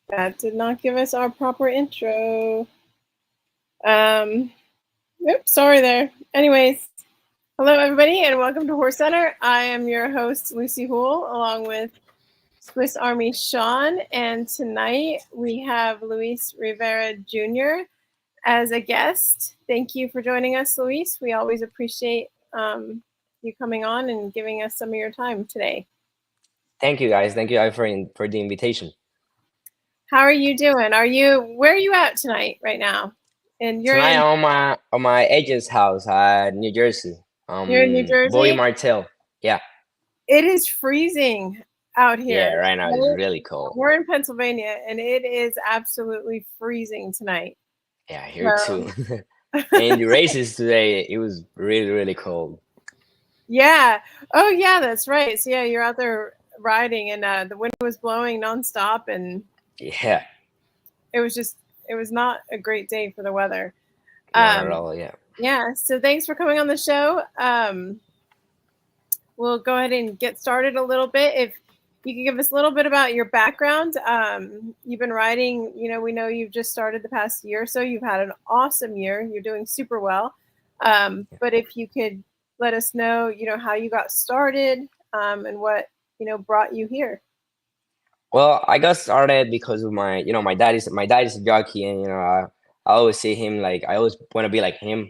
That did not give us our proper intro. Oops, sorry there. Anyways, hello everybody and welcome to Horse Center. I am your host, Lucy Houle, along with Swiss Army Sean. And tonight we have Luis Rivera Jr. as a guest. Thank you for joining us, Luis. We always appreciate you coming on and giving us some of your time today. Thank you, guys. Thank you for the invitation. How are you doing? Where are you at tonight, right now? And tonight I'm on my agent's house at New Jersey. You're in New Jersey? Bowie Martel. Yeah. It is freezing out here. Yeah, right now it's really cold. We're in Pennsylvania and it is absolutely freezing tonight. Yeah, here too. And the races today, it was really, really cold. Yeah. Oh yeah, that's right. So yeah, you're out there riding and the wind was blowing nonstop and yeah, it was not a great day for the weather. Not at all, yeah. Yeah, so thanks for coming on the show. We'll go ahead and get started a little bit. If you could give us a little bit about your background. You've been riding, we know you've just started the past year or so. You've had an awesome year. You're doing super well. But if you could let us know, how you got started and what, brought you here. Well, I got started because of my dad is a jockey, and I always see him, like I always want to be like him,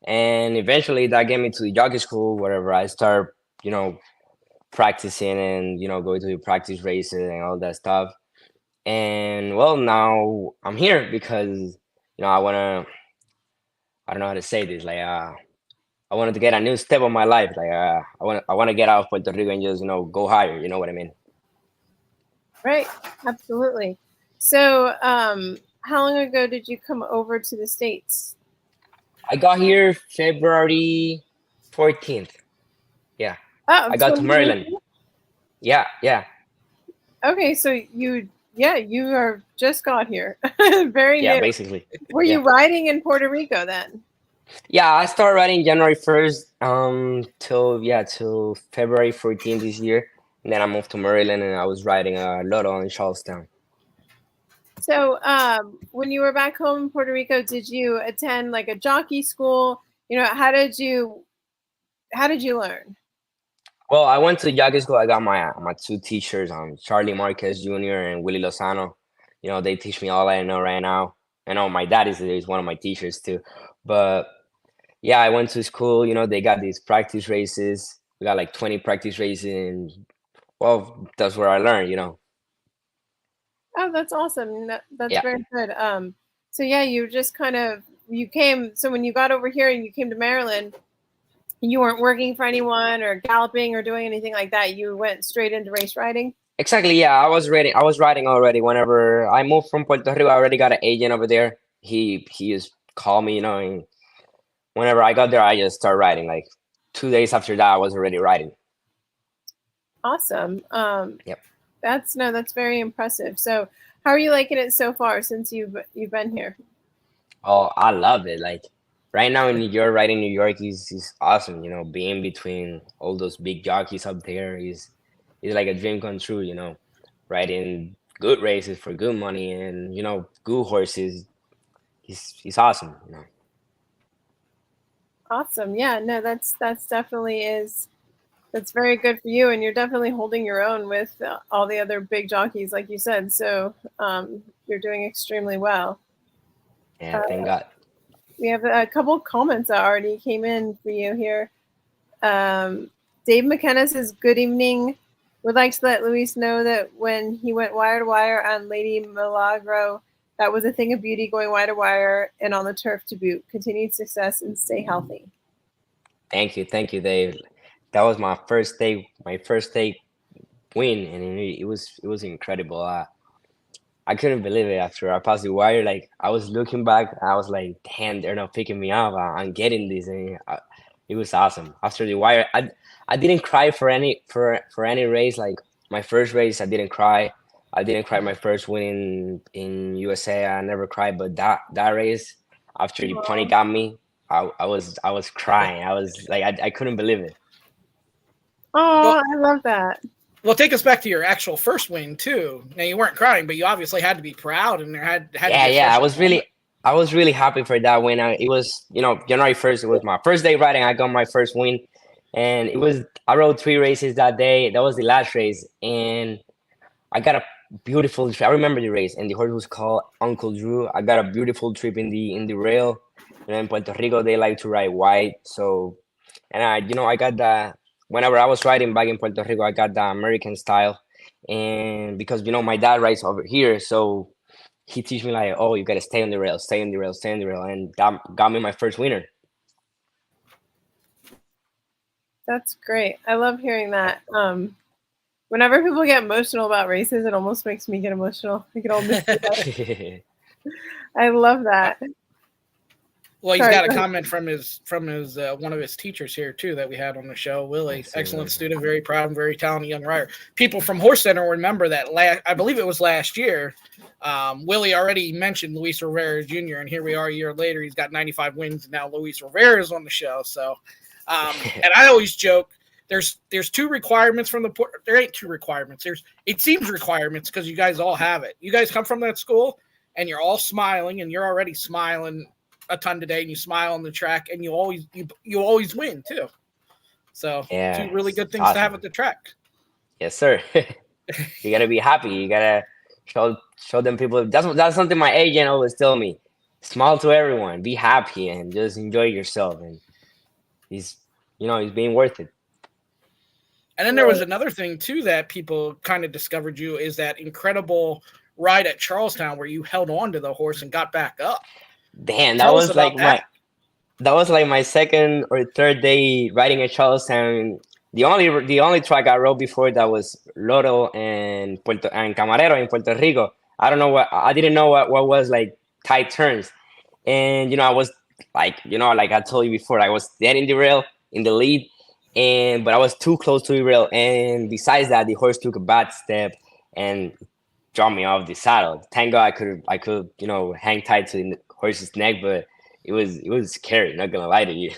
and eventually that got me to the jockey school, wherever I start, practicing and going to the practice races and all that stuff. And well, now I'm here because I don't know how to say this, like I wanted to get a new step of my life, like I want to get out of Puerto Rico and just go higher. You know what I mean? Right, absolutely. So, how long ago did you come over to the States? I got here February 14th. Yeah. Oh, I got to Maryland. Yeah. Okay, so you are just got here. Very new. Basically. Were you riding in Puerto Rico then? Yeah, I started riding January 1st till February 14th this year. And then I moved to Maryland and I was riding a Lotto in Charlestown. So when you were back home in Puerto Rico, did you attend like a jockey school? How did you learn? Well, I went to jockey school. I got my two teachers, Charlie Marquez Jr. and Willie Lozano. They teach me all I know right now. I know my dad is one of my teachers too. But yeah, I went to school. They got these practice races. We got like 20 practice races, and well, that's where I learned. Oh, that's awesome. That's very good. So yeah, you just came. So when you got over here and you came to Maryland, you weren't working for anyone or galloping or doing anything like that. You went straight into race riding. Exactly. Yeah, I was riding already. Whenever I moved from Puerto Rico, I already got an agent over there. He just called me, and whenever I got there, I just started riding. Like 2 days after that, I was already riding. Awesome. Yep. That's very impressive. So how are you liking it so far since you've been here? Oh, I love it. Like right now in New York, riding New York is awesome. Being between all those big jockeys up there is like a dream come true. Riding good races for good money and good horses is awesome. Awesome. Yeah, no, that's definitely that's very good for you, and you're definitely holding your own with all the other big jockeys, like you said. So you're doing extremely well. Yeah, thank God. We have a couple comments that already came in for you here. Dave McKenna says, "Good evening. Would like to let Luis know that when he went wire to wire on Lady Milagro, that was a thing of beauty, going wire to wire and on the turf to boot. Continued success and stay healthy." Thank you, Dave. That was my first day win, and it was incredible. I couldn't believe it after I passed the wire. Like I was looking back, I was like, "Damn, they're not picking me up. I'm getting this," and it was awesome. After the wire, I didn't cry for any race. Like my first race, I didn't cry. I didn't cry my first win in USA. I never cried, but that race after the pony got me, I was crying. I was like, I couldn't believe it. Oh, Well, I love that. well, take us back to your actual first win too. Now you weren't crying, but you obviously had to be proud, and there had to Yeah, be a yeah. special moment. I was really happy for that win. It was, January 1st. It was my first day riding. I got my first win, and I rode 3 races that day. That was the last race, and I got a beautiful trip. I remember the race, and the horse was called Uncle Drew. I got a beautiful trip in the rail. In Puerto Rico, they like to ride white, so and I got the whenever I was riding back in Puerto Rico, I got the American style, and because my dad rides over here, so he teach me like, oh, you gotta stay on the rail, stay on the rail, stay on the rail, and that got me my first winner. That's great. I love hearing that. Whenever people get emotional about races, it almost makes me get emotional. I get all misty eyed. I love that. Well, he's Sorry, got a go ahead. comment from his one of his teachers here too that we had on the show. Willie, excellent Excellent. student, very proud and very talented young rider. People from Horse Center remember that I believe it was last year. Willie already mentioned Luis Rivera Jr. and here we are a year later. He's got 95 wins and now Luis Rivera is on the show. So, and I always joke. There's two requirements from there ain't two requirements. It seems requirements because you guys all have it. You guys come from that school and you're all smiling and you're already smiling a ton today and you smile on the track and you always win too. So Yeah, two really good it's things to have awesome. at the track. Yes, sir. You gotta be happy. You gotta show them people. That's something my agent always tell me. Smile to everyone. Be happy and just enjoy yourself. And he's he's being worth it. And then there was another thing too that people kind of discovered you is that incredible ride at Charlestown where you held on to the horse and got back up. Damn, Tell us about that. that was like my second or third day riding at Charlestown. The only track I rode before that was Loro and Camarero in Puerto Rico. I didn't know what was like tight turns. And I was like I told you before, I was dead in the rail in the lead, and but I was too close to the rail. And besides that, the horse took a bad step and dropped me off the saddle. Thank God I could hang tight to the horse's neck, but it was scary. Not gonna lie to you.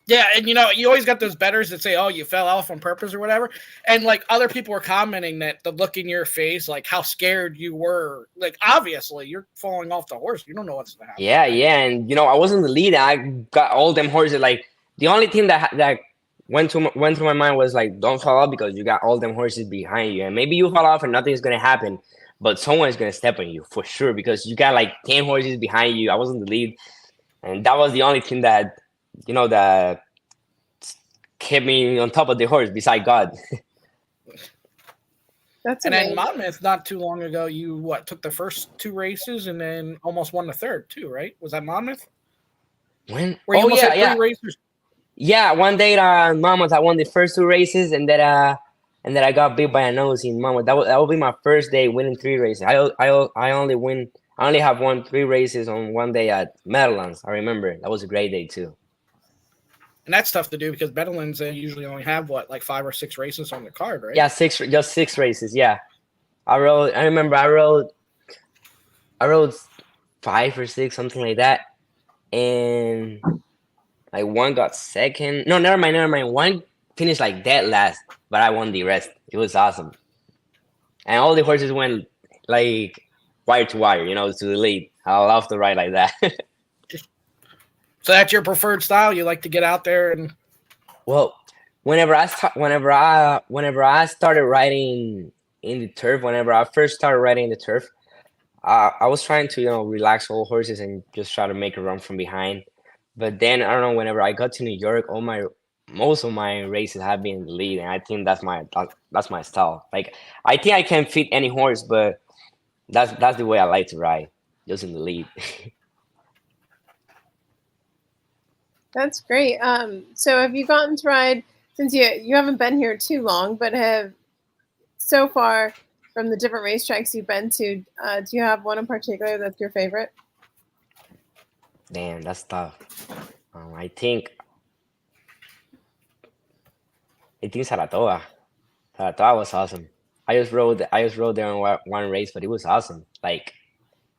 Yeah, and you always got those betters that say, "Oh, you fell off on purpose" or whatever. And like other people were commenting that the look in your face, like how scared you were. Like obviously, you're falling off the horse. You don't know what's going to happen Yeah, next. yeah, and I wasn't the lead. I got all them horses. Like the only thing that went through my mind was like, don't fall off because you got all them horses behind you, and maybe you fall off and nothing's gonna happen, but someone's gonna step on you for sure because you got like 10 horses behind you. I wasn't the lead, and that was the only thing that kept me on top of the horse beside God. That's And then amazing. Monmouth, not too long ago, you took the first two races and then almost won the third too, right? Was that Monmouth? When? Where you Oh almost yeah, had three yeah. races. Yeah, one day Mammoth, I won the first 2 races, and then I got beat by a nose in Mammoth. That would be my first day winning 3 races. I only have won 3 races on one day at Meadowlands. I remember that was a great day too. And that's tough to do because Bedouins they usually only have like 5 or 6 races on the card, right? Yeah, just 6 races. Yeah, I rode. I remember I rode 5 or 6, something like that, and like one got second. No, never mind, never mind. One finished like dead last, but I won the rest. It was awesome. And all the horses went like wire to wire, to the lead. I love to ride like that. So that's your preferred style. You like to get out there and Well, whenever I started riding in the turf, whenever I first started riding in the turf, I was trying to relax all horses and just try to make a run from behind. But then I don't know. Whenever I got to New York, most of my races have been in the lead, and I think that's my style. Like I think I can fit any horse, but that's the way I like to ride, just in the lead. That's great. So have you gotten to ride since you haven't been here too long, but have so far from the different racetracks you've been to, do you have one in particular that's your favorite? Damn, that's tough. I think Saratoga. Saratoga was awesome. I just rode there on one race, but it was awesome. Like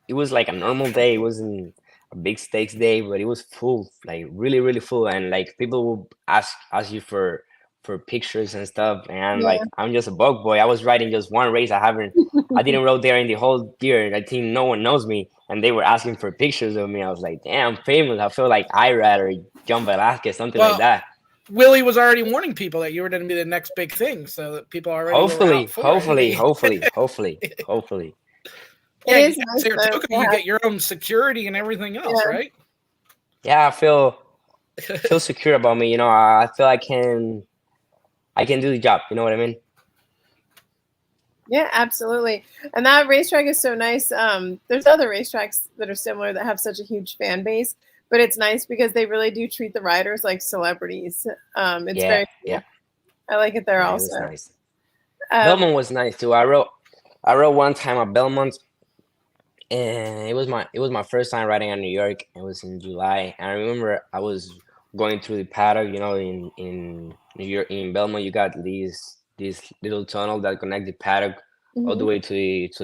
it was like a normal day. It wasn't a big stakes day, but it was full, like really, really full. And like people will ask you for pictures and stuff. And I'm Yeah. like, I'm just a bug boy. I was riding just one race. I didn't ride there in the whole year. I think no one knows me, and they were asking for pictures of me. I was like, damn, I'm famous. I feel like Irad or John Velasquez, something like Well, that. Willie was already warning people that you were going to be the next big thing, so that people already were out for it. Hopefully. Yeah, It is you nice got though, Saratoga, you get your own security and everything else, Yeah. right? Yeah, I feel secure about me. You know, I feel I can do the job. You know what I mean? Yeah, absolutely. And that racetrack is so nice. There's other racetracks that are similar that have such a huge fan base, but it's nice because they really do treat the riders like celebrities. It's Yeah, very cool. yeah, I like it there yeah. It also. was nice. Um, Belmont was nice too. I rode one time at Belmont, and it was my first time riding at New York. It was in July, and I remember I was going through the paddock. You know, in New York, in Belmont, you got these little tunnel that connect the paddock all the mhm. way to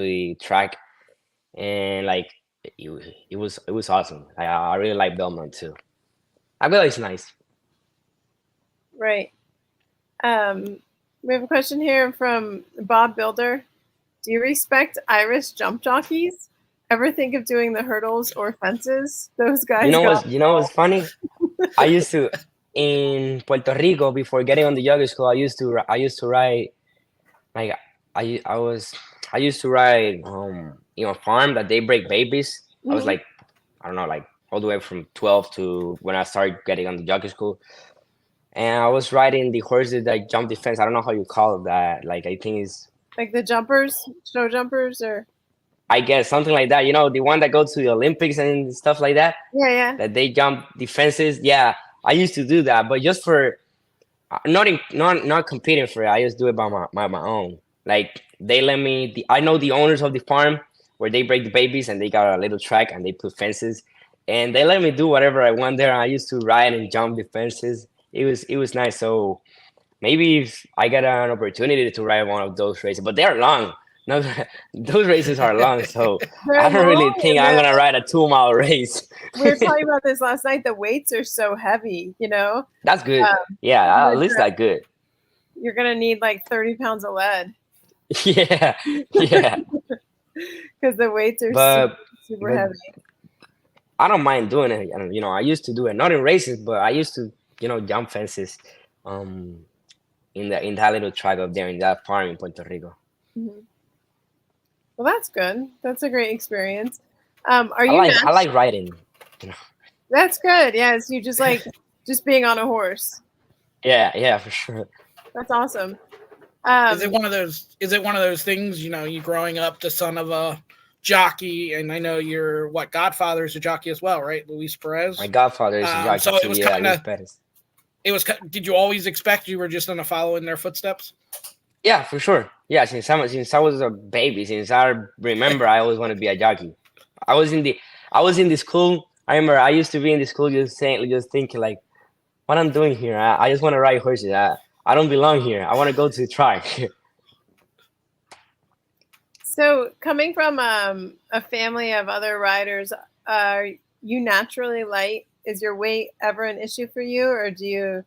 the track, and like it was awesome. I really like Belmont too. I feel it's nice. Right. We have a question here from Bob Builder. Do you respect Irish jump jockeys? Ever think of doing the hurdles or fences? Those guys got You know what's funny? I used to in Puerto Rico before getting on the yoga school. I used to ride like I was I used to ride you know, farm that they break babies. I was Mhm. like, I don't know, like all the way from 12 to when I started getting on the jockey school. And I was riding the horses that jump the fence. I don't know how you call that. Like I think it's Like the jumpers, snow jumpers, or I guess something like that. You know, the one that goes to the Olympics and stuff like that. yeah. That they jump the fences. Yeah, I used to do that, but just for not competing for it. I just do it by my own. Like they let me. I know the owners of the farm where they break the babies, and they got a little track and they put fences, and they let me do whatever I want there. I used to ride and jump the fences. It was nice. So maybe if I get an opportunity to ride one of those races, but they're long. No, those races are long, so They're I don't really long think and I'm gonna ride a 2 mile race. we were talking about this last night. The weights are so heavy, you know. That's good. You're Yeah, at least gonna, that good. you're gonna need like 30 pounds of lead Yeah, yeah. because the weights are But super but heavy. I don't mind doing it. And, you know, I used to do it not in races, but I used to, you know, jump fences, um, in that little track up there in that farm in Puerto Rico. Mhm. Well, that's good. That's a great experience. Are you I like riding. You know. That's good. Yes, you just like just being on a horse. Yeah, for sure. That's awesome. Is it one of those? Is it one of those things? You know, you growing up the son of a jockey, and I know your Godfather is a jockey as well, right? Luis Perez. My godfather is a jockey So it too. was Yeah, kind Luis of. Perez. It was. Did you always expect you were just going to follow in their footsteps? Yeah, for sure. Yeah, since I was a baby, since I remember, I always want to be a jockey. I was in the I was in the school. I remember I used to be in the school just thinking like, what I'm doing here. I just want to ride horses. I don't belong here. I want to go to the track. So, coming from a family of other riders, are you naturally light? Is your weight ever an issue for you, or do you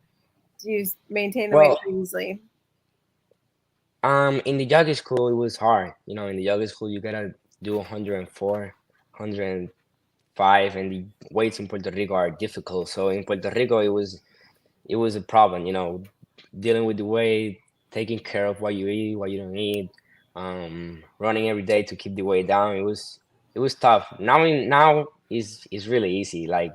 maintain the weight Well, pretty easily? in the jockey school, it was hard. You know, in the jockey school, you gotta do 104, 105, and the weights in Puerto Rico are difficult. So in Puerto Rico, it was a problem. You know, dealing with the weight, taking care of what you eat, what you don't eat, running every day to keep the weight down. It was tough. Now is really easy. Like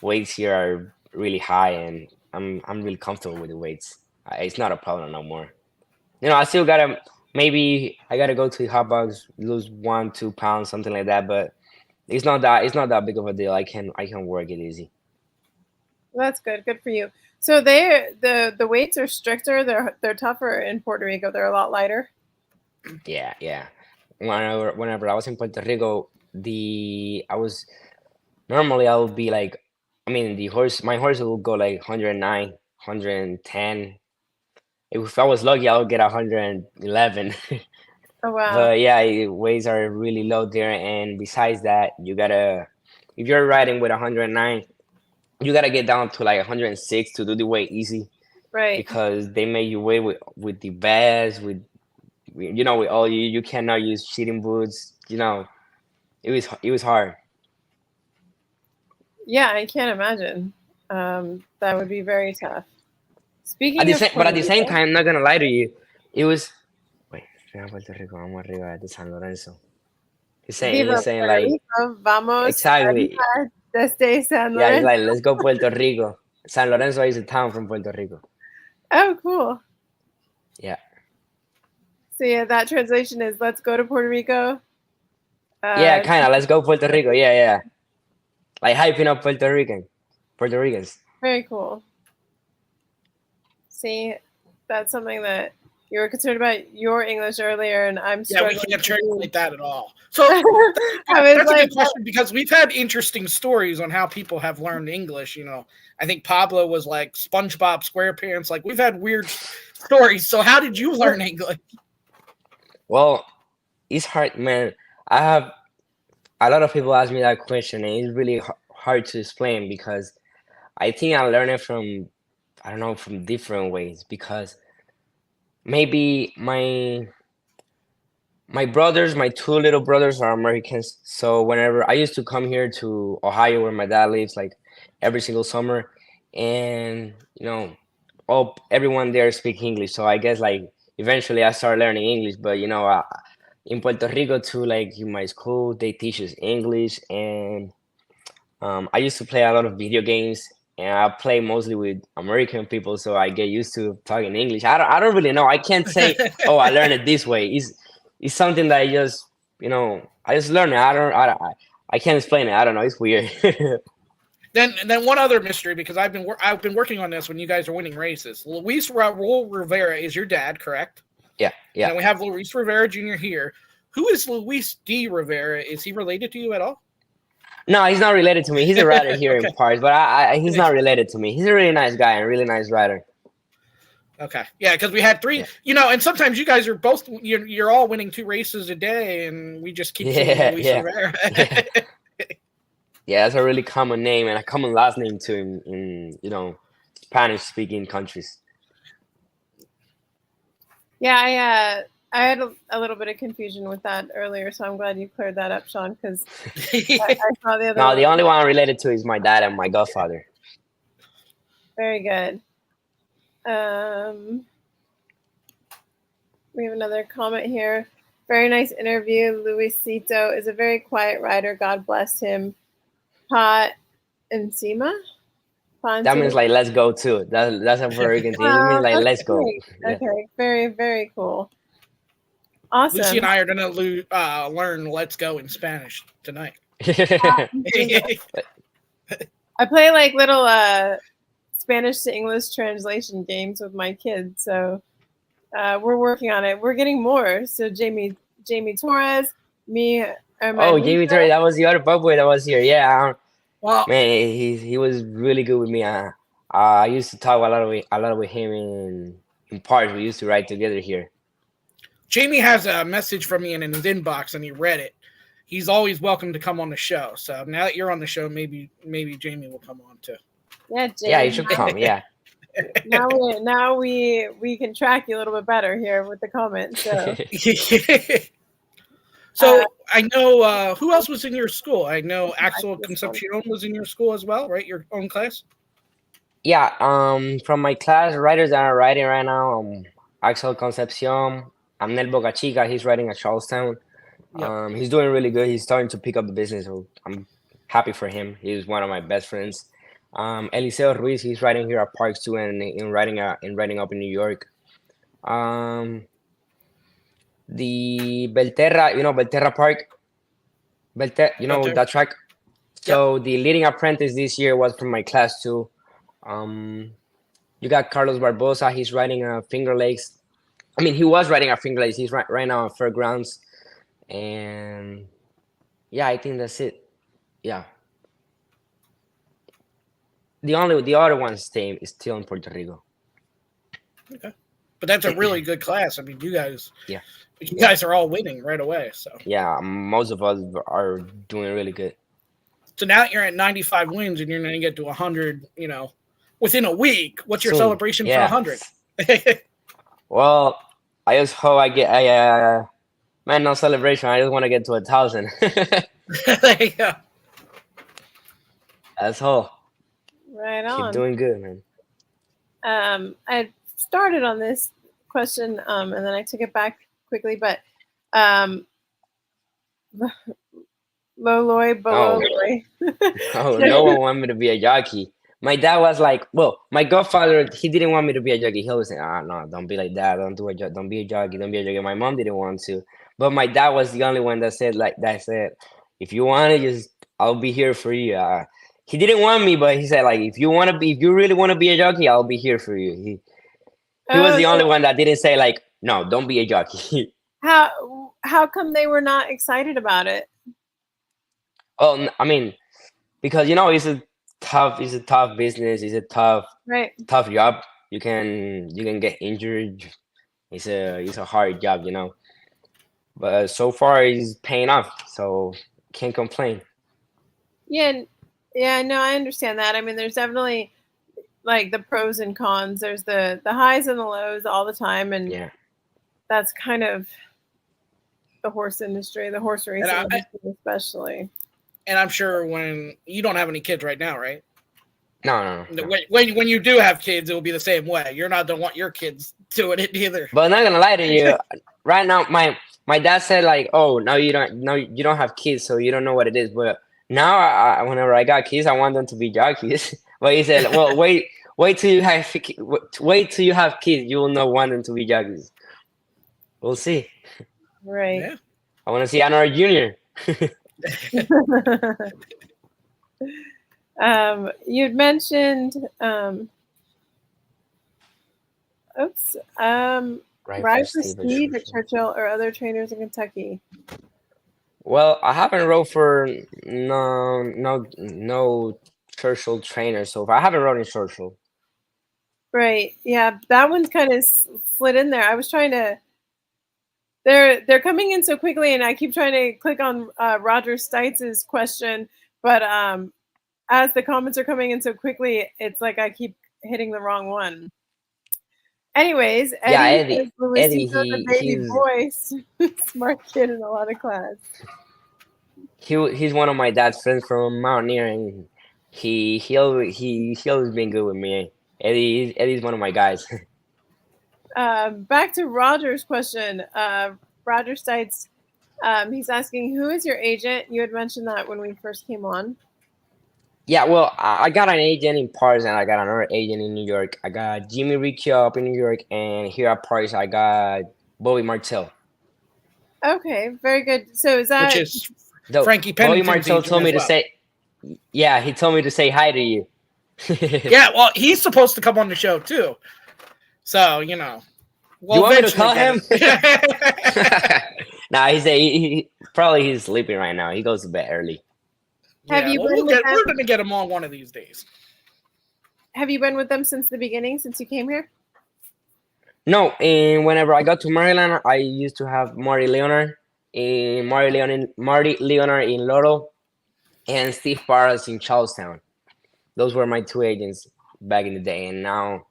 weights here are really high, and I'm really comfortable with the weights. It's not a problem no more. You know, I still gotta maybe I gotta go to the hot box, lose 1 2 pounds, something like that. But it's not that big of a deal. I can work it easy. Well, that's good. Good for you. So the weights are stricter. They're tougher in Puerto Rico. They're a lot lighter. Yeah. Whenever I was in Puerto Rico, the I was normally I would be like, I mean, my horse will go like 109, 110. If I was lucky, I would get 111. Oh wow. But yeah, weights are really low there. And besides that, if you're riding with 109, you gotta get down to like 106 to do the weight easy. Right. because they make you wait with the bags, with all you cannot use cheating boots. It was hard. Yeah, I can't imagine. That would be very tough. At Speaking the of same, but Puerto at the same Rico, time, I'm not gonna lie to you, it was. Wait, Viva Puerto Rico, vamos arriba de San Lorenzo. He's Viva saying Puerto like Rico, vamos exactly. arriba desde San Yeah, he's Lorenzo. like, let's go Puerto Rico. San Lorenzo is a town from Puerto Rico. Oh, cool. Yeah. So yeah, that translation is "Let's go to Puerto Rico." Yeah, kind of. Let's go Puerto Rico. Yeah. Like hyping up Puerto Ricans. Very cool. See, that's something that you were concerned about your English earlier, and I'm Yeah, we struggling. can't to do. translate that at all. So I was that's a like, good question because we've had interesting stories on how people have learned English. I think Pablo was like SpongeBob SquarePants. Like we've had weird stories. So how did you learn English? Well, it's hard, man. I have a lot of people ask me that question, and it's really hard to explain because I think I learned it from, I don't know, from different ways. Because maybe my two little brothers are Americans. So whenever I used to come here to Ohio, where my dad lives, like every single summer, and everyone there speak English. So I guess like eventually I started learning English. But in Puerto Rico too, like in my school, they teach us English, and I used to play a lot of video games. And I play mostly with American people, so I get used to talking English. I don't really know. I can't say, oh, I learned it this way. It's something that I just learned it. I can't explain it. I don't know. It's weird. Then one other mystery, because I've been working on this when you guys are winning races. Luis Raul Rivera is your dad, correct? Yeah. And we have Luis Rivera Jr. here. Who is Luis D. Rivera? Is he related to you at all? No, he's not related to me. He's a rider here Okay. in parts, but he's not related to me. He's a really nice guy and a really nice rider. Okay. Yeah, because we had three, and sometimes you guys are both, you're all winning 2 races a day, and we just keep seeing Luis Rivera. Yeah, that's a really common name and a common last name too in Spanish-speaking countries. Yeah, I had a little bit of confusion with that earlier, so I'm glad you cleared that up, Sean, because I saw the other No, one. the only one I'm related to is my dad and my godfather. Very good. We have another comment here. Very nice interview. Luisito is a very quiet rider. God bless him. Pa encima? That means like let's go too. That's a Puerto Rican thing. It means like let's go. Yeah. Okay, very, very cool. Awesome. Lucy and I are gonna learn "Let's Go" in Spanish tonight. I play like little Spanish to English translation games with my kids, so we're working on it. We're getting more. So Jamie Torres, me. Jamie Torres, that was the other boy that was here. Yeah, well, man, he was really good with me. I used to talk a lot with him in parts. We used to ride together here. Jamie has a message from me in his inbox, and he read it. He's always welcome to come on the show. So now that you're on the show, maybe Jamie will come on too. Yeah, Jamie. Yeah, you should come. Yeah. Now we can track you a little bit better here with the comments. So, so I know who else was in your school. I know Axel Concepcion was in your school as well, right? Your own class. Yeah. From my class, riders that are riding right now, Axel Concepcion, Amnel Bocachica. He's riding at Charlestown. Yep. He's doing really good. He's starting to pick up the business. So I'm happy for him. He's one of my best friends. Eliseo Ruiz, he's riding here at Parks too, and in riding up in New York. The Belterra, Belterra Park, that track. So the leading apprentice this year was from my class too. You got Carlos Barbosa. He's riding a Finger Lakes. I mean, he was riding a Finger Lakes. He's right now on Fairgrounds, and yeah, I think that's it. Yeah. The other one is still in Puerto Rico. Okay, but that's a really good class. I mean, you guys are all winning right away. So yeah, most of us are doing really good. So now you're at 95 wins, and you're going to get to 100. within a week. What's your Soon. celebration for 100? Well, I just hope I get man, no celebration. I just want to get to 1,000. There you go. That's all. Right Keep on. doing good, man. I started on this question and then I took it back quickly, but Loloy, Bololoy. Oh, no one wanted me to be a jockey. My dad was like, well, my godfather, he didn't want me to be a jockey. He always said, no, don't be like that. Don't be a jockey. Don't be a jockey. My mom didn't want to. But my dad was the only one that said, if you want it, just, I'll be here for you. He didn't want me, but he said, like, if you really want to be a jockey, I'll be here for you. He was the only one that didn't say, like, no, don't be a jockey. How come they were not excited about it? Oh, I mean, because, it's a tough business. It's a tough job. You can get injured. It's a hard job, But so far it's paying off, so can't complain. Yeah, no, I understand that. I mean, there's definitely like the pros and cons. There's the highs and the lows all the time, and that's kind of the horse industry, the horse racing industry especially. And I'm sure when you don't have any kids right now, right? No. When you do have kids, it will be the same way. You're not don't want your kids doing it either. But I'm not gonna lie to you. Right now, my dad said, like, oh, you don't have kids, so you don't know what it is. But now, whenever I got kids, I want them to be jockeys. But he said, well, wait till you have kids, you will not want them to be jockeys. We'll see. Right. Yeah. I want to see another junior. You'd mentioned ride for Steve at Churchill or other trainers in Kentucky. Well, I haven't rode for no Churchill trainer, so I haven't rode in Churchill. Right. Yeah, that one's kind of slid in there. I was trying to. They're coming in so quickly, and I keep trying to click on Roger Steitz's question, but as the comments are coming in so quickly, it's like I keep hitting the wrong one. Anyways, Eddie, he's a baby voice, smart kid in a lot of class. He's one of my dad's friends from Mountaineer, and he always been good with me. Eddie's one of my guys. Back to Roger's question. Roger Steitz, he's asking, who is your agent? You had mentioned that when we first came on. Yeah, well, I got an agent in Paris, and I got another agent in New York. I got Jimmy Riccio up in New York, and here at Paris, I got Bobby Martel. Okay, very good. So is that... Which is Frankie Pennington's Bobby Martel told me to say... Yeah, he told me to say hi to you. Yeah, well, he's supposed to come on the show, too. So, you want me to call him? Nah, he's sleeping right now. He goes to bed early. We're going to get him on one of these days. Have you been with them since the beginning, since you came here? No, and whenever I got to Maryland, I used to have Marty Leonard in Loro, and Steve Perez in Charlestown. Those were my two agents back in the day, and now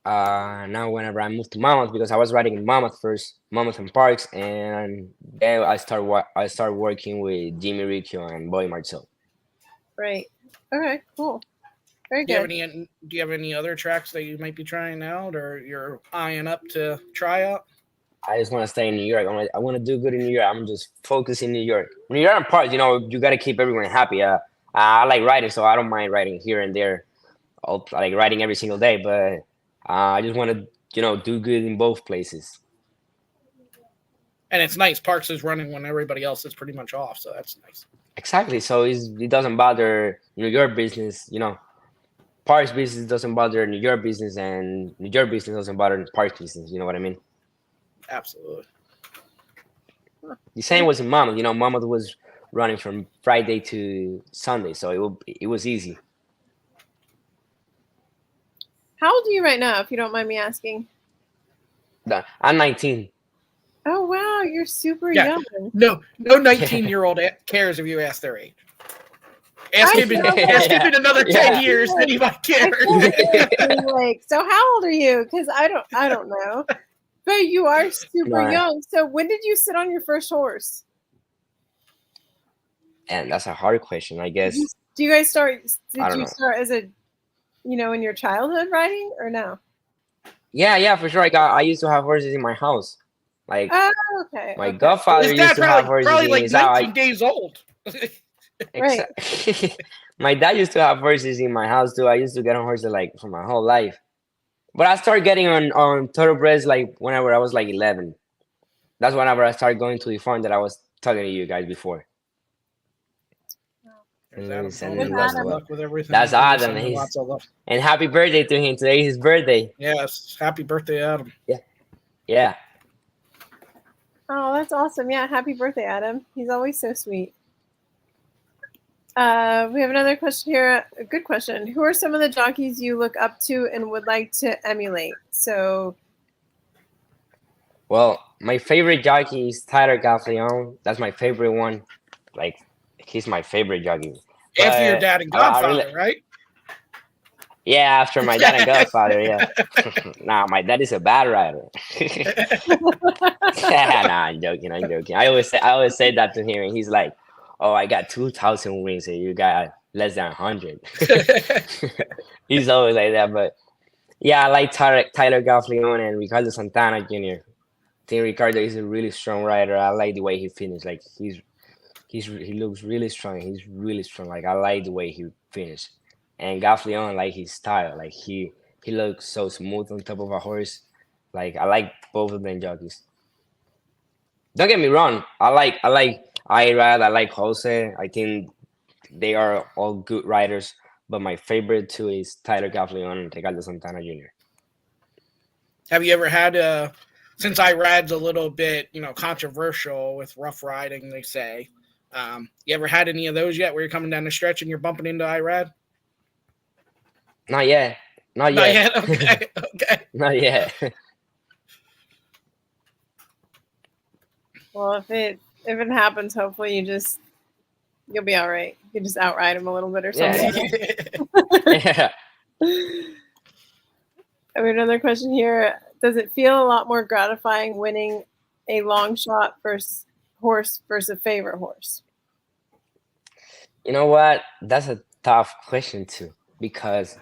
whenever I moved to Mammoth, because I was riding in Mammoth first, Mammoth and Parks, and then I started working with Jimmy Riccio and Bobby Martel. Right. Okay. Cool. Very good. Do you have any other tracks that you might be trying out, or you're eyeing up to try out? I just want to stay in New York. I want to do good in New York. I'm just focused in New York. New York and Parks, you got to keep everyone happy. I like riding, so I don't mind riding here and there. I like riding every single day, but I just want to, do good in both places. And it's nice. Parks is running when everybody else is pretty much off, so that's nice. Exactly. So it doesn't bother New York business, Parks business doesn't bother New York business, and New York business doesn't bother Parks business. You know what I mean? Absolutely. The same was in Mammoth. Mammoth was running from Friday to Sunday, so it was easy. How old are you right now, if you don't mind me asking? I'm 19. Oh, wow. You're super young. No 19-year-old cares if you ask their age. Ask him in another 10 years, then he might care. Like, so how old are you? Because I don't know. But you are super young. So when did you sit on your first horse? And that's a hard question, I guess. Do you guys start? Did you start as a, in your childhood riding or no? Yeah, for sure. I used to have horses in my house. Like, okay. My godfather used to have horses probably in like his 19 days old. Right. My dad used to have horses in my house too. I used to get on horses like for my whole life. But I started getting on thoroughbreds like whenever I was like 11. That's whenever I started going to the farm that I was talking to you guys before. That's Adam. And happy birthday to him. Today is his birthday. Yes, happy birthday, Adam. Yeah. Oh, that's awesome. Yeah, happy birthday, Adam. He's always so sweet. We have another question here. A good question. Who are some of the jockeys you look up to and would like to emulate? So, well, my favorite jockey is Tyler Gaffleon. That's my favorite one. Like, he's my favorite jockey. After your dad and Godfather, right? Yeah, after my dad and Godfather, yeah. Nah, my dad is a bad rider. Nah, I'm joking. I always say that to him, and he's like, "Oh, I got 2,000 wins, and you got less than 100." He's always like that, but yeah, I like Tyler Gaffleon and Ricardo Santana Jr. I think Ricardo is a really strong rider. I like the way he finished. Like he looks really strong. He's really strong. Like I like the way he finished. And Gaffleon, like his style, like he looks so smooth on top of a horse. Like I like both of them jockeys. Don't get me wrong. I like Irad. I like Jose. I think they are all good riders. But my favorite two is Tyler Gaffleon and Ricardo Santana Jr. Have you ever had since Irad's a little bit controversial with rough riding, they say. You ever had any of those yet where you're coming down the stretch and you're bumping into Irad? Not yet. Okay. Not yet. Well, if it happens, hopefully you'll be all right. You just outride him a little bit or something. Yeah. I have another question here. Does it feel a lot more gratifying winning a long shot horse versus a favorite horse? You know what? That's a tough question too, because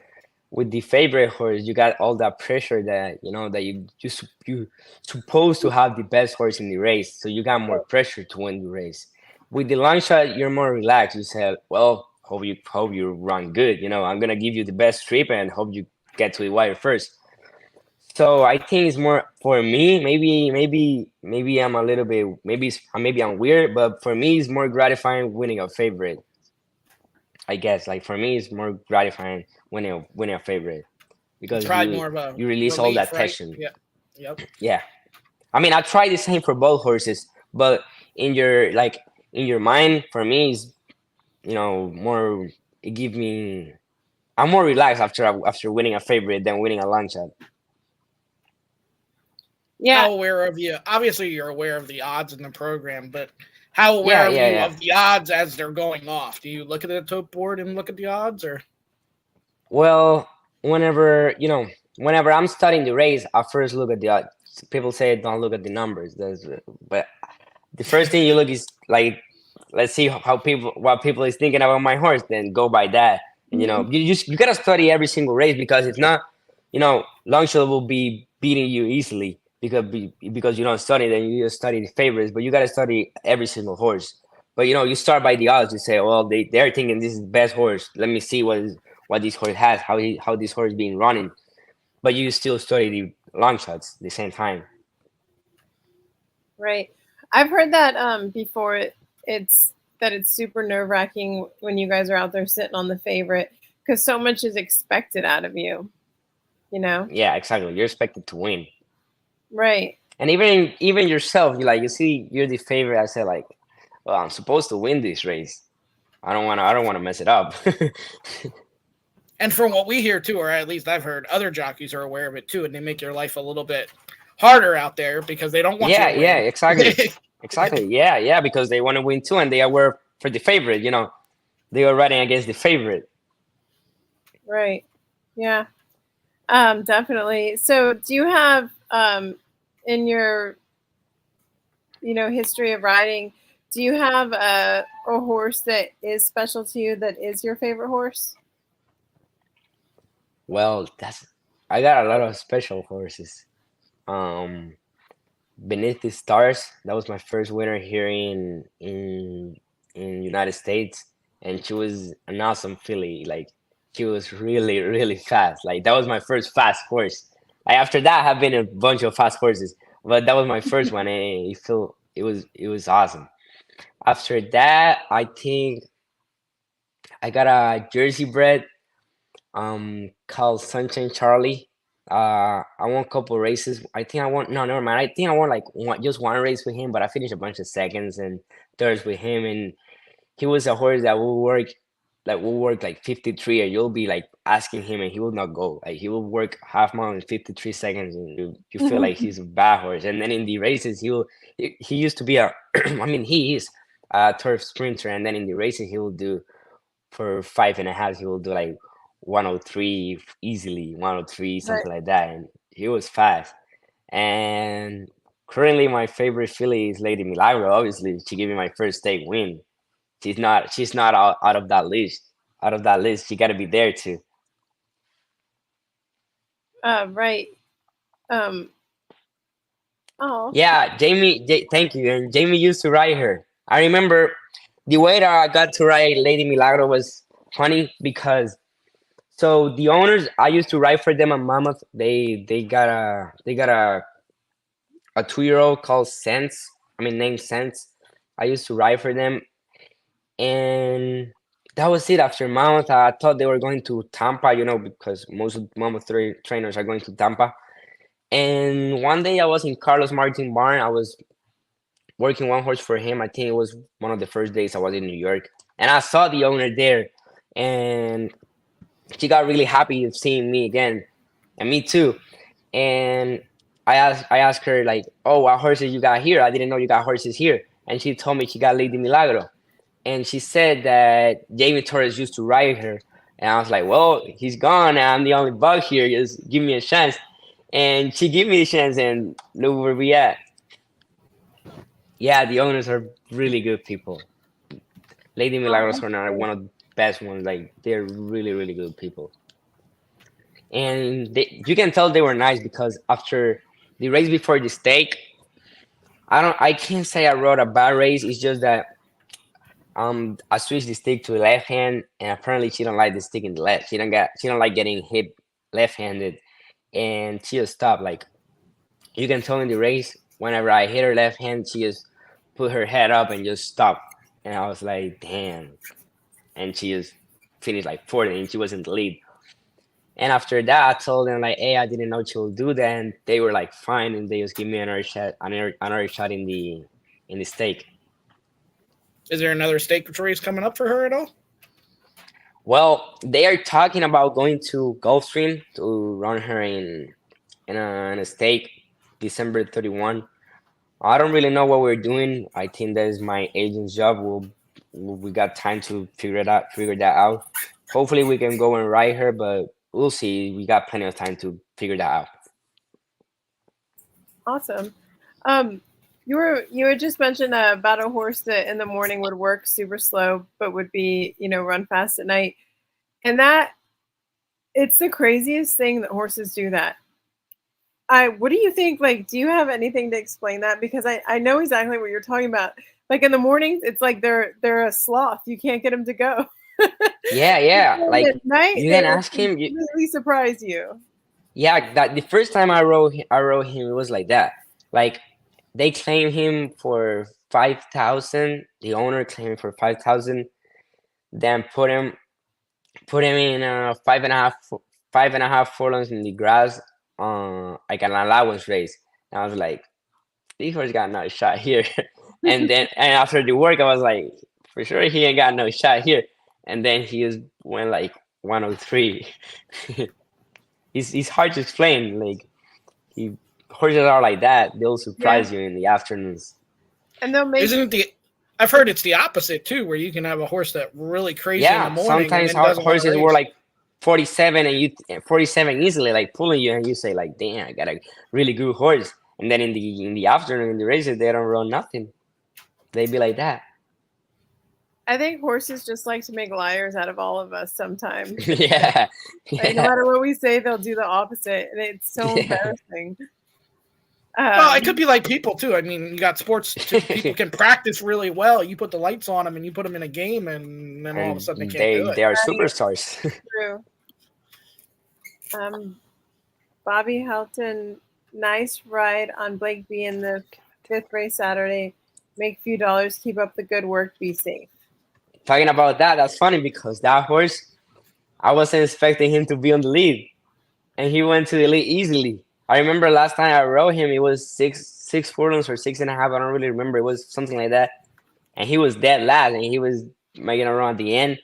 with the favorite horse, you got all that pressure that you supposed to have the best horse in the race, so you got more pressure to win the race. With the long shot, you're more relaxed. You said, "Well, hope you run good. I'm gonna give you the best trip and hope you get to the wire first." So I think it's more for me. Maybe I'm a little bit. Maybe I'm weird, but for me, it's more gratifying winning a favorite. I guess, like for me, it's more gratifying winning a favorite because you release all that tension. Yeah. Yep. Yeah. I mean, I try the same for both horses, but in your mind, for me, is more. It gives me. I'm more relaxed after winning a favorite than winning a long shot. Yeah. How aware of you? Obviously, you're aware of the odds in the program, but how aware are you of the odds as they're going off? Do you look at the tote board and look at the odds, or? Well, whenever I'm studying the race, I first look at the odds. People say don't look at the numbers, but the first thing you look is like, let's see what people is thinking about my horse. Then go by that. And you gotta study every single race, because if not, long shot will be beating you easily. Because you don't study, then you just study the favorites, but you got to study every single horse. But you start by the odds. You say, well, they're thinking this is the best horse. Let me see what this horse has, how this horse being running. But you still study the long shots at the same time. Right. I've heard that before. It's super nerve-wracking when you guys are out there sitting on the favorite, because so much is expected out of you. Yeah, exactly. You're expected to win. Right. And even yourself, you see you're the favorite. I said, like, well, I'm supposed to win this race. I don't want to mess it up. And from what we hear too, or at least I've heard, other jockeys are aware of it too, and they make your life a little bit harder out there because they don't want you to win. Yeah, exactly. Exactly. Yeah, because they want to win too, and they are aware for the favorite, they were riding against the favorite. Right. Yeah. Definitely. So, do you have in your history of riding? Do you have a horse that is special to you that is your favorite horse? Well, that's I got a lot of special horses. Um, Beneath the Stars, that was my first winner here in United States, and she was an awesome filly. Like she was really really fast. Like that was my first fast horse. Like after that, I have been a bunch of fast horses, but that was my first one, and it was awesome. After that, I think I got a Jersey bred called Sunshine Charlie. I won a couple races. I think I won no, never mind. I think I won like just one race with him, but I finished a bunch of seconds and thirds with him. And he was a horse that will work like 53, and you'll be like asking him, and he will not go. Like he will work half mile in 53 seconds, and you feel like he's a bad horse. And then in the races, he used to be a, I mean, he is a turf sprinter, and then in the races he will do for 5.5. He will do like 103 easily, 103 Right. something like that, and he was fast. And currently, my favorite filly is Lady Milagro. Obviously, she gave me my first stake win. She's not out of that list. Out of that list, she got to be there too. Right. Um, oh, Yeah, thank you. And Jamie used to ride her. I remember the way that I got to ride Lady Milagro was funny because so the owners I used to ride for them at Mammoth. They got a 2-year-old called Sense. I mean named Sense. I used to ride for them, and that was it. After Mammoth, I thought they were going to Tampa, because most of Mammoth trainers are going to Tampa. And one day I was in Carlos Martin barn. I was working one horse for him. I think it was one of the first days I was in New York, and I saw the owner there, and she got really happy of seeing me again, and me too. And I asked her like, "Oh, what horses you got here? I didn't know you got horses here." And she told me she got Lady Milagro, and she said that Jamie Torres used to ride her. And I was like, "Well, he's gone, and I'm the only bug here. Just give me a chance." And she gave me a chance, and look where we at. Yeah, the owners are really good people. Lady oh, Milagros that's are great. one of the best ones. Like they're really, really good people. And you can tell they were nice because after the race before the stake, I can't say I rode a bad race. It's just that I switched the stick to the left hand, and apparently she don't like the stick in the left. She don't like getting hit left-handed, and she just stopped. Like you can tell in the race, whenever I hit her left hand, she just put her head up and just stopped. And I was like, damn. And she just finished like fourth, and she was in the lead. And after that, I told them like, "Hey, I didn't know she would do that," and they were like, "Fine," and they just give me another shot in the stake. Is there another stake race coming up for her at all? Well, they are talking about going to Gulfstream to run her in a stake December 31. I don't really know what we're doing. I think that is my agent's job. We got time to figure that out. Hopefully, we can go and ride her, but we'll see. We got plenty of time to figure that out. Awesome. Um, you had just mentioned about a horse that in the morning would work super slow, but would be run fast at night, and that it's the craziest thing that horses do that. What do you think? Like, do you have anything to explain that? Because I know exactly what you're talking about. Like in the mornings, it's like they're a sloth. You can't get them to go. Yeah, yeah. And Like at night, you they can will ask him. completely surprise you. Yeah, that the first time I rode him, it was like that. Like they claimed him for 5,000. The owner claimed him for 5,000. Then put him in 5.5 furlongs in the grass, like an allowance race. And I was like, this horse got no shot here. And after the work, I was like, for sure he ain't got no shot here. And then he just went like 103. It's hard to explain. Like he horses are like that. They'll Yeah, surprise you in the afternoons. and they'll make Isn't it the? I've heard it's the opposite too, where you can have a horse that really crazy in the Yeah, morning. sometimes And then doesn't horses race. were like 47 and 47 easily like pulling you, and you say like, damn, I got a really good horse. And then in the afternoon in the races they don't run nothing. They be like that. I think horses just like to make liars out of all of us sometimes. Yeah. Like, no matter what we say, they'll do the opposite, and it's so embarrassing. Well, it could be like people too. I mean, you got sports. People can practice really well. You put the lights on them, and you put them in a game, and then all of a sudden they can't do it. They are superstars. True. Bobby Helton, nice ride on Blake B in the 5th race Saturday. Make a few dollars. Keep up the good work. Be safe. Talking about that, that's funny because that horse, I wasn't expecting him to be on the lead, and he went to the lead easily. I remember last time I rode him, it was six furlongs or 6.5. I don't really remember. It was something like that, and he was dead last, and he was making a run at the end.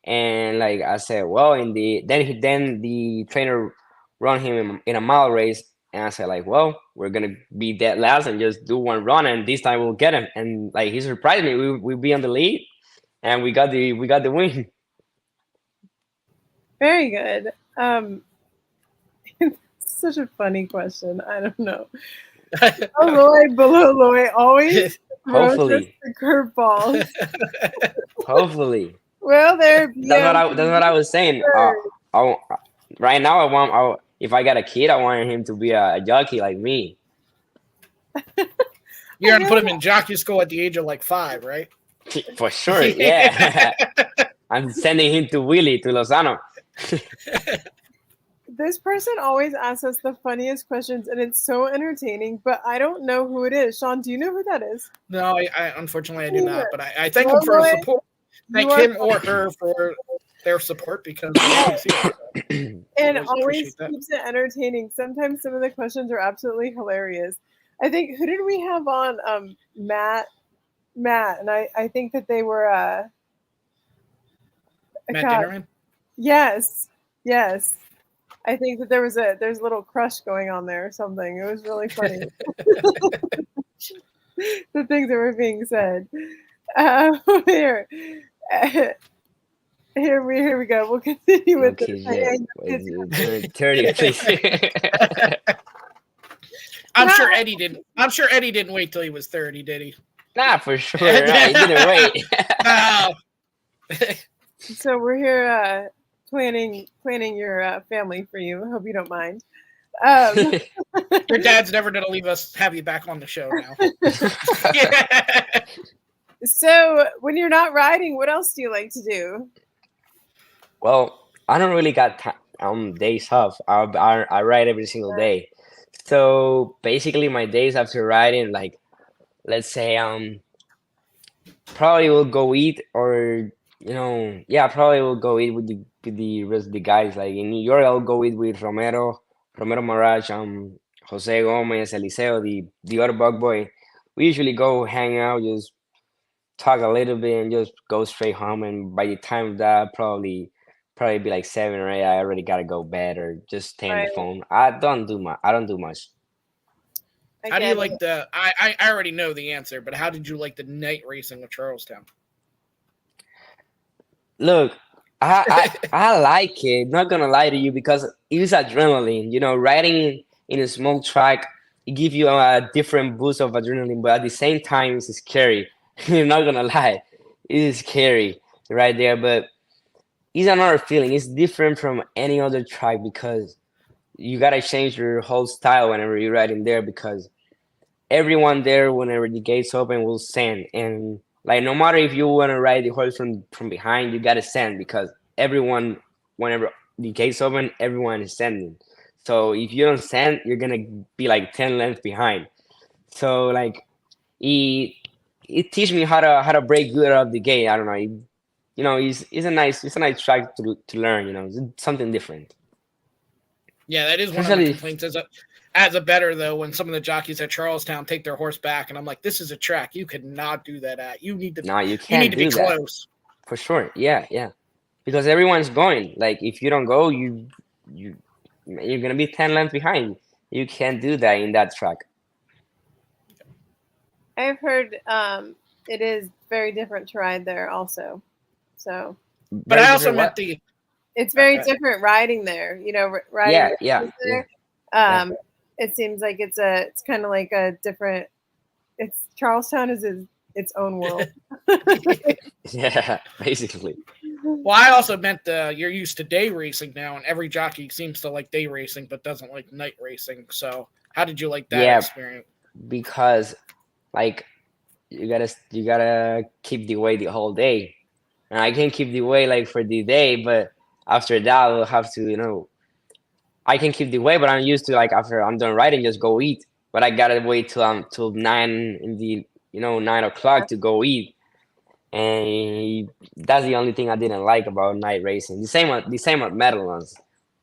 And like I said, well, then the trainer run him in a mile race, and I said like, well, we're gonna be dead last and just do one run, and this time we'll get him. And like he surprised me. We be on the lead, and we got the win. Very good. Such a funny question. I don't know. Lloyd, below Lloyd, always Hopefully the curveballs. Hopefully. Well, that's what I was saying. Right now, if I got a kid, I want him to be a jockey like me. You're gonna put him in jockey school at the age of like 5, right? For sure, yeah. I'm sending him to Willie to Lozano. This person always asks us the funniest questions, and it's so entertaining, but I don't know who it is. Sean, do you know who that is? No, I unfortunately I do not, but I thank him for his support. Thank him or her for their support because and always keeps it entertaining. Sometimes some of the questions are absolutely hilarious. I think, who did we have on? Matt, and I think that they were Matt Dinnerman? Yes. I think that there's a little crush going on there or something. It was really funny. The things that were being said. Here we go. We'll continue with the 30, please. I'm sure Eddie didn't wait till he was 30, did he? Nah, for sure. He didn't wait. So we're here planning your family for you. I hope you don't mind. Your dad's never going to leave us, have you back on the show now. So when you're not riding, what else do you like to do? Well, I don't really got days off. I ride every single day. So basically my days after riding, like, let's say probably will go eat, or probably will go eat with the rest of the guys. Like in New York, I'll go eat with Romero Marach, Jose Gomez, Eliseo, the other bug boy. We usually go hang out, just talk a little bit, and just go straight home. And by the time of that, probably be like 7 or 8. I already gotta go bed or just stay on the phone. I don't do much. How do you like I already know the answer, but how did you like the night racing with Charlestown? Look, I like it. Not gonna lie to you, because it's adrenaline. Riding in a small track, it gives you a different boost of adrenaline, but at the same time, it's scary. I'm not gonna lie, it is scary right there, but it's another feeling. It's different from any other track because you gotta change your whole style whenever you're riding there, because everyone there, whenever the gates open, will send. And like, no matter if you want to ride the horse from behind, you gotta send, because everyone, whenever the gates open, everyone is sending. So if you don't send, you're gonna be like 10 lengths behind. So like it teach me how to break good out of the gate. I don't know. It's a nice track to learn. It's something different. Yeah, that is one of the complaints as a better, though, when some of the jockeys at Charlestown take their horse back, and I'm like, this is a track you could not do that at. You need to. No, you can't. You need to be close. For sure. Yeah. Because everyone's going. Like, if you don't go, you're gonna be 10 lengths behind. You can't do that in that track. I've heard it is very different to ride there also. So, But I also meant the. it's very different riding there. You know, riding there. It seems like it's kind of like a different. It's Charlestown is its own world. Yeah, basically. Well, I also meant you're used to day racing now, and every jockey seems to like day racing but doesn't like night racing. So, how did you like that experience? Because, like, you gotta keep the way the whole day, and I can keep the way like for the day, but after that I'll have to, I can keep the way, but I'm used to like after I'm done riding, just go eat. But I gotta wait till 9 in the 9 o'clock to go eat. And that's the only thing I didn't like about night racing. The same at Meadowlands.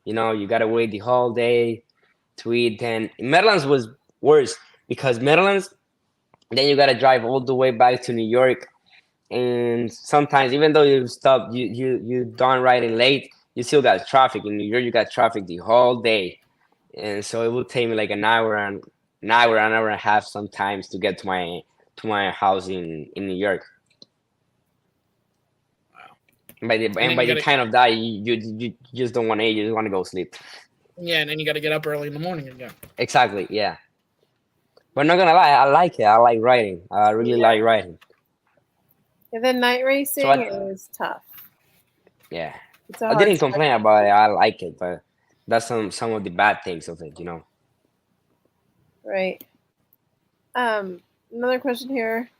You gotta wait the whole day to eat. And Meadowlands was worse because Meadowlands, then you gotta drive all the way back to New York. And sometimes, even though you done riding late, you still got traffic in New York. You got traffic the whole day, and so it would take me like an hour and a half sometimes to get to my house in New York. By the time of that, you just don't want to eat. You just want to go sleep. Yeah, and then you got to get up early in the morning again. Exactly. Yeah. But not gonna lie, I like it. I like riding. I really like riding. And then night racing is tough. Yeah. I didn't complain about it. I like it, but that's some of the bad things of it, Right. Another question here.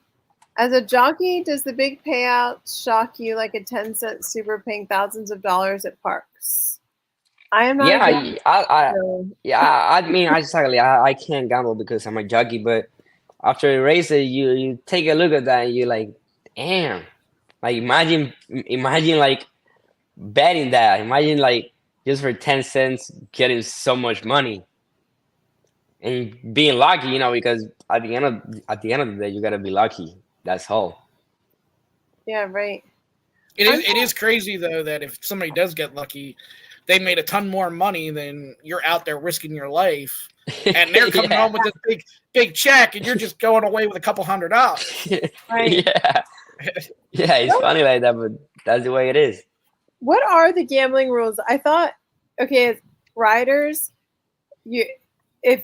As a jockey, does the big payout shock you like a 10-cent super paying thousands of dollars at parks? I am not. I mean, I can't gamble because I'm a jockey. But after a race, you take a look at that and you're like, damn. Like imagine like betting that. Imagine like just for 10 cents getting so much money and being lucky. Because at the end of the day, you gotta be lucky. That's all. Yeah, right. It is crazy though that if somebody does get lucky, they made a ton more money than you're out there risking your life, and they're coming home with this big check, and you're just going away with a couple $100. Right. Yeah, yeah, it's funny like that, but that's the way it is. What are the gambling rules? I thought, okay, as riders, if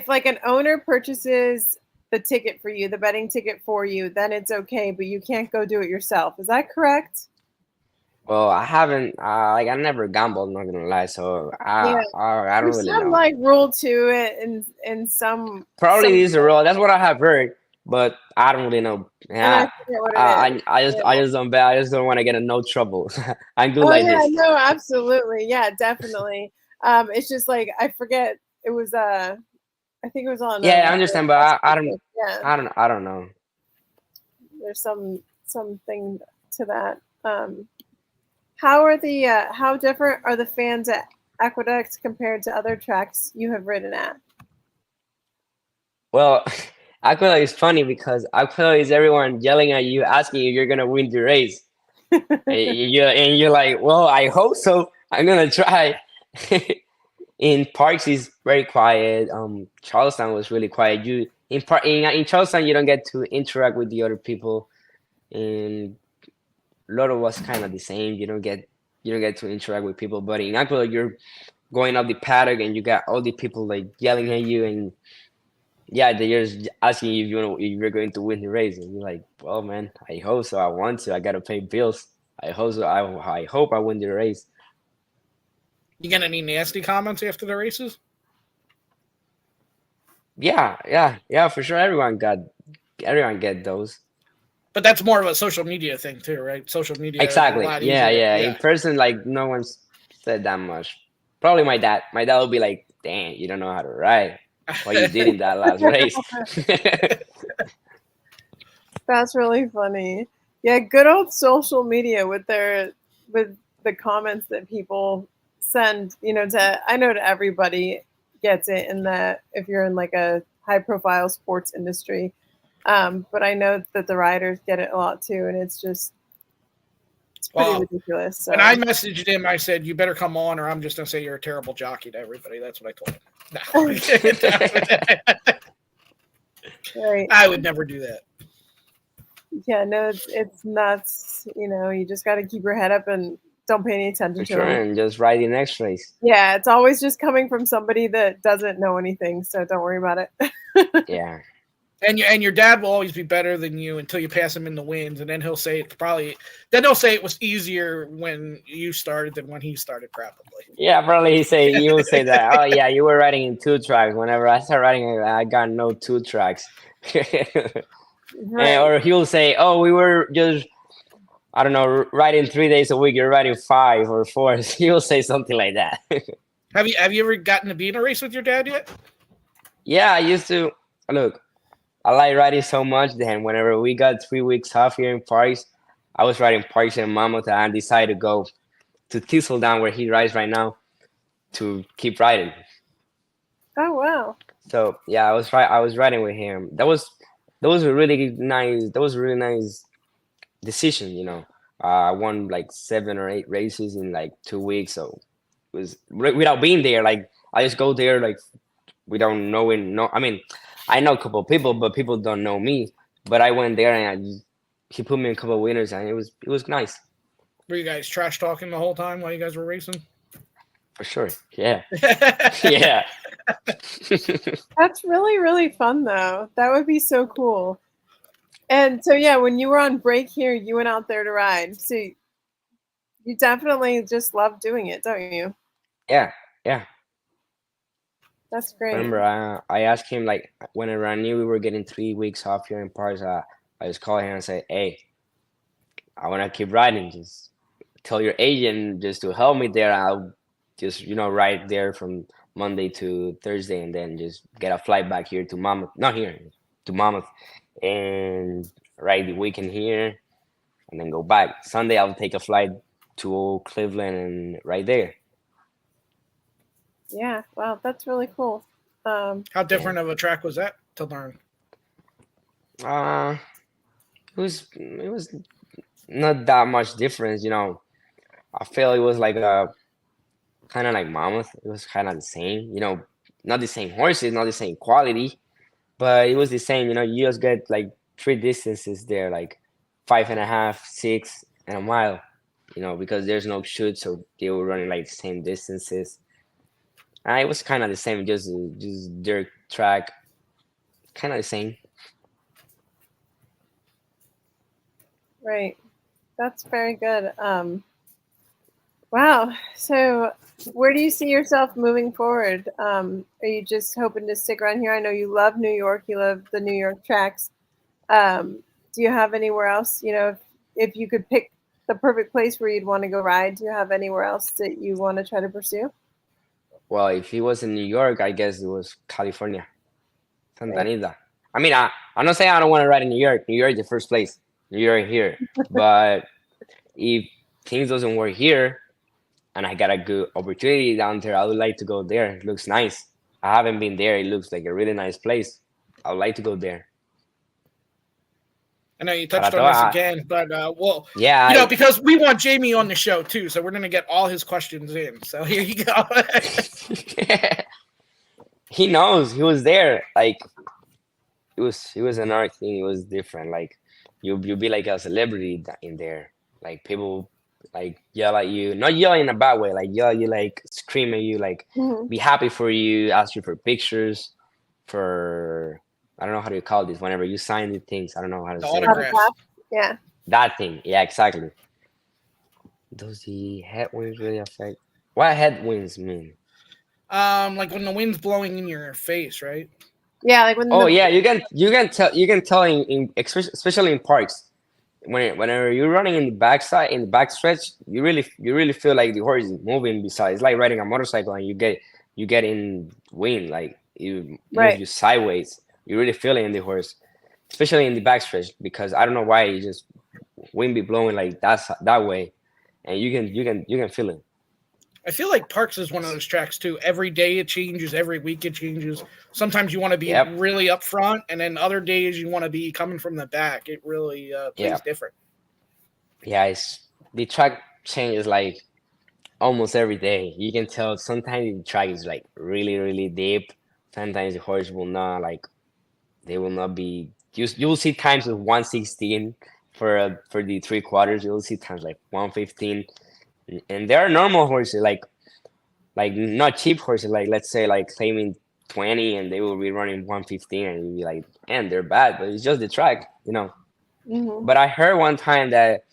like an owner purchases the ticket for you, the betting ticket for you, then it's okay, but you can't go do it yourself. Is that correct? Well, I haven't, I never gambled, not gonna lie, so I don't really know. Some like rule to it, and some probably is a rule. That's what I have heard, but I don't really know. Yeah, I just don't bet. I just don't want to get in no trouble. I'm good like this. No, absolutely, yeah, definitely. It's just like I forget. It was I think it was on. Yeah, I understand, but I don't. Yeah. I don't know. There's something to that. How different are the fans at Aqueduct compared to other tracks you have ridden at? Well, Aqueduct is funny because Aqueduct is everyone yelling at you, asking if you're gonna win the race, and you're like, well, I hope so. I'm gonna try. In parks is very quiet. Charlestown was really quiet. In Charlestown you don't get to interact with the other people. And Lotto was kind of the same. You don't get to interact with people. But in Aqueduct you're going up the paddock and you got all the people like yelling at you, and they're just asking if you're going to win the race, and you're like, well, man, I hope so. I want to. I gotta pay bills. I hope so. I hope I win the race. You get any nasty comments after the races? Yeah, for sure. Everyone get those. But that's more of a social media thing too, right? Social media. Exactly. Yeah. In person, like no one's said that much. Probably my dad. My dad will be like, "Damn, you don't know how to ride. What you did in that last race." That's really funny. Yeah, good old social media with the comments that people send, I know to everybody gets it in that if you're in like a high profile sports industry. But I know that the riders get it a lot too, and it's pretty ridiculous. So. When I messaged him, I said, "You better come on, or I'm just gonna say you're a terrible jockey to everybody." That's what I told him. No. Right. I would never do that. Yeah, no, it's nuts. You just got to keep your head up and don't pay any attention For to sure, them. and just ride the next race. Yeah, it's always just coming from somebody that doesn't know anything, so don't worry about it. Yeah, And your dad will always be better than you until you pass him in the wins, and then he'll say he'll say it was easier when you started than when he started, probably. yeah. Probably you'll say that. Oh yeah, you were riding in 2 tracks. Whenever I start riding, I got no 2 tracks. Right. Or he'll say, "Oh, we were just I don't know riding 3 days a week. You're riding 5 or 4." He'll say something like that. Have you ever gotten to be in a race with your dad yet? Yeah, I used to look. I like riding so much. Then whenever we got 3 weeks off here in Paris, I was riding Paris and Mammoth, and I decided to go to Thistledown where he rides right now to keep riding. Oh wow. So yeah, I was riding with him. That was a really nice. That was a really nice decision. I won like 7 or 8 races in like 2 weeks. So it was without being there. Like I just go there like without knowing. No, I mean, I know a couple of people, but people don't know me. But I went there and he put me in a couple of winners, and it was nice Were you guys trash talking the whole time while you guys were racing? for sure. Yeah, yeah. That's really, really fun though. That would be so cool. And so yeah, when you were on break here, you went out there to ride. So you definitely just love doing it, don't you? Yeah, yeah. That's great. Remember, I asked him like whenever I knew we were getting 3 weeks off here in Paris. I just called him and said, "Hey, I want to keep riding. Just tell your agent just to help me there. I'll just ride there from Monday to Thursday, and then just get a flight back here to Mammoth. Not here, to Mammoth, and ride the weekend here, and then go back. Sunday I'll take a flight to Cleveland and right there." Yeah. Wow, that's really cool. How different of a track was that to learn? Uh, it was not that much difference. I feel it was like a kind of like Mammoth. It was kind of the same. Not the same horses, not the same quality, but it was the same. You just get like three distances there, like 5.5, 6, and a mile. Because there's no chute, so they were running like the same distances. It was kind of the same, just dirt track, kind of the same. Right. That's very good. Wow. So where do you see yourself moving forward? Are you just hoping to stick around here? I know you love New York. You love the New York tracks. Do you have anywhere else? If you could pick the perfect place where you'd want to go ride, do you have anywhere else that you want to try to pursue? Well, if he was in New York, I guess it was California, Santa Right. Anita. I mean, I'm not saying I don't want to ride in New York. New York is the first place. New York here. But if things doesn't work here and I got a good opportunity down there, I would like to go there. It looks nice. I haven't been there. It looks like a really nice place. I would like to go there. I know you But I touched on this thought, again, but well, yeah, because we want Jamie on the show too, so we're gonna get all his questions in. So here you go. he knows. He was there. Like it was another thing. It was different. Like you'll be like a celebrity in there. Like people like yell at you, not yelling in a bad way. Like yell at you, like scream at you, like Mhm. be happy for you, ask you for pictures, for I don't know how do you call this. Whenever you sign the things, I don't know how to The say it. autograph. Yeah. That thing. Yeah, exactly. Does the headwinds really affect? What headwinds mean? Like when the wind's blowing in your face, right? Yeah. Like when Oh the yeah, you can tell in especially in parks whenever you're running in the backside in the backstretch, you really feel like the horse is moving. Besides, it's like riding a motorcycle and you get in wind, like you move right. you sideways. You really feel it in the horse, especially in the backstretch because I don't know why you just wind be blowing like that way, and you can feel it. I feel like Parks is one of those tracks too. Every day it changes, every week it changes. Sometimes you want to be Yep. really up front, and then other days you want to be coming from the back. It really Yeah. plays different. Yeah, the track changes like almost every day. You can tell sometimes the track is like really, really deep. Sometimes the horse will not like they will not be you'll see times with 116 for the 3/4. You'll see times like 115, and there are normal horses like not cheap horses, like let's say like claiming 20, and they will be running 115, and you'll be like, and they're bad, but it's just the track, you know. Hmm. But I heard one time that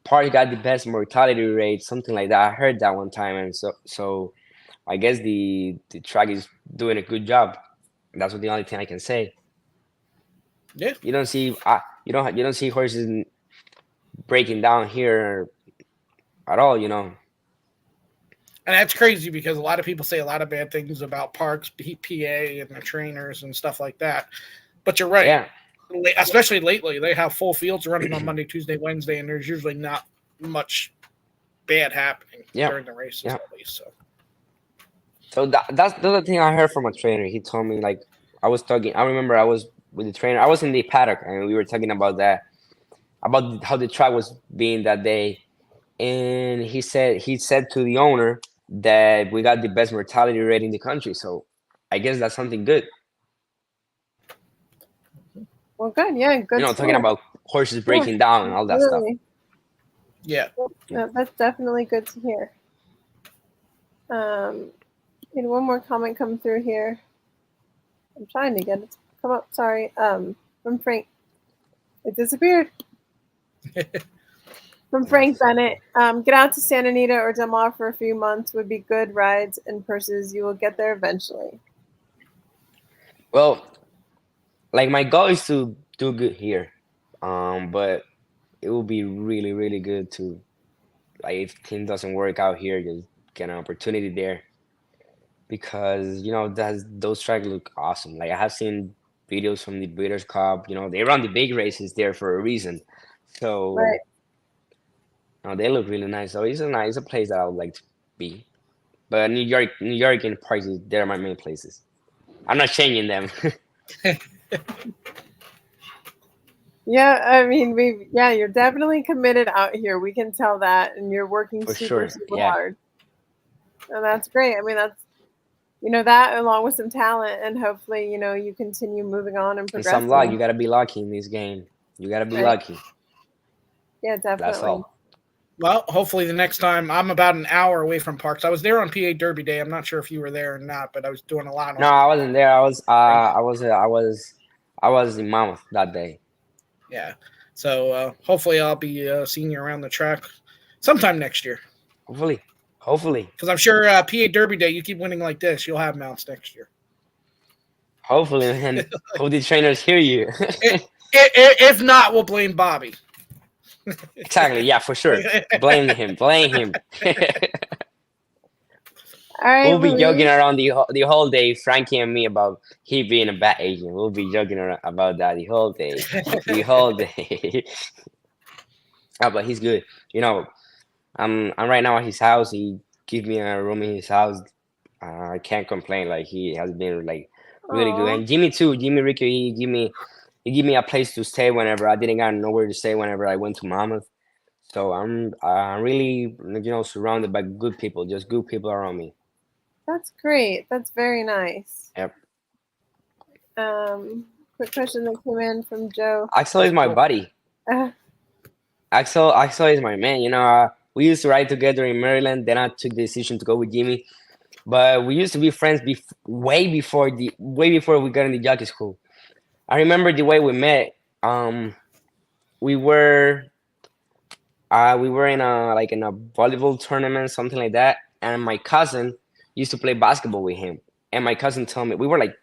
Park got the best mortality rate, something like that. I heard that one time, and so I guess the track is doing a good job. That's what the only thing I can say. Yeah. You don't see you don't see horses breaking down here at all, you know. And that's crazy because a lot of people say a lot of bad things about Parks, PA, and the trainers and stuff like that. But you're right. Yeah, Especially lately, they have full fields running on Monday, Tuesday, Wednesday, and there's usually not much bad happening yeah, during the races, yeah. at least. So that's the other thing I heard from a trainer. He told me like I was talking. I remember I was with the trainer. I was in the paddock, and we were talking about that, about how the track was being that day. And he said to the owner that we got the best mortality rate in the country. So I guess that's something good. Well, good. Yeah, You good know, to talking hear. about horses Yeah, breaking down and all that stuff. absolutely. Yeah. That's definitely good to hear. And one more comment come through here. I'm trying to get it to come up. Sorry. From Frank. It disappeared. From Frank Bennett. Get out to Santa Anita or Del Mar for a few months would be good rides and purses. You will get there eventually. Well, like my goal is to do good here, but it will be really really good to, like, if things doesn't work out here, just get an opportunity there, because you know that's those tracks look awesome. Like I have seen videos from the Breeders' Cup. You know they run the big races there for a reason, Right. so they look really nice. So it's a place that I would like to be. But New York and Paris, they're my main places. I'm not changing them. Yeah, I mean, you're definitely committed out here. We can tell that, and you're working For super, sure. super Yeah. hard. And that's great. I mean, that's, that along with some talent, and hopefully, you continue moving on and And progressing. some luck. You gotta be lucky in this game. You gotta be Right. lucky. Yeah, That's definitely. all. Well, hopefully the next time. I'm about an hour away from Parks. I was there on PA Derby Day. I'm not sure if you were there or not, but I was doing a lot No, on. I wasn't there. I was in Monmouth that day. Yeah. So hopefully I'll be seeing you around the track sometime next year. Hopefully. Because I'm sure PA Derby Day, you keep winning like this, you'll have mounts next year. Hopefully, man. Hope the trainers hear you. If not, we'll blame Bobby. Exactly. Yeah, for sure. Blame him. Blame him. All right, We'll be Luis. joking around the whole day, Frankie and me, about he being a bad agent. We'll be joking around about that the whole day. The whole day. But he's good. You know, I'm right now at his house. He give me a room in his house. I can't complain. Like he has been like really good. Aw. And Jimmy too. Jimmy Ricky, he give me a place to stay whenever I didn't got nowhere to stay whenever I went to Monmouth. So I'm really surrounded by good people, just good people around me. That's great. That's very nice. Yep. Quick question that came in from Joe. Axel is my buddy. Uh, Axel is my man. We used to ride together in Maryland. Then I took the decision to go with Jimmy. But we used to be friends way before we got in the jockey school. I remember the way we met. We were in a volleyball tournament, something like that, and my cousin used to play basketball with him. And my cousin told me we were like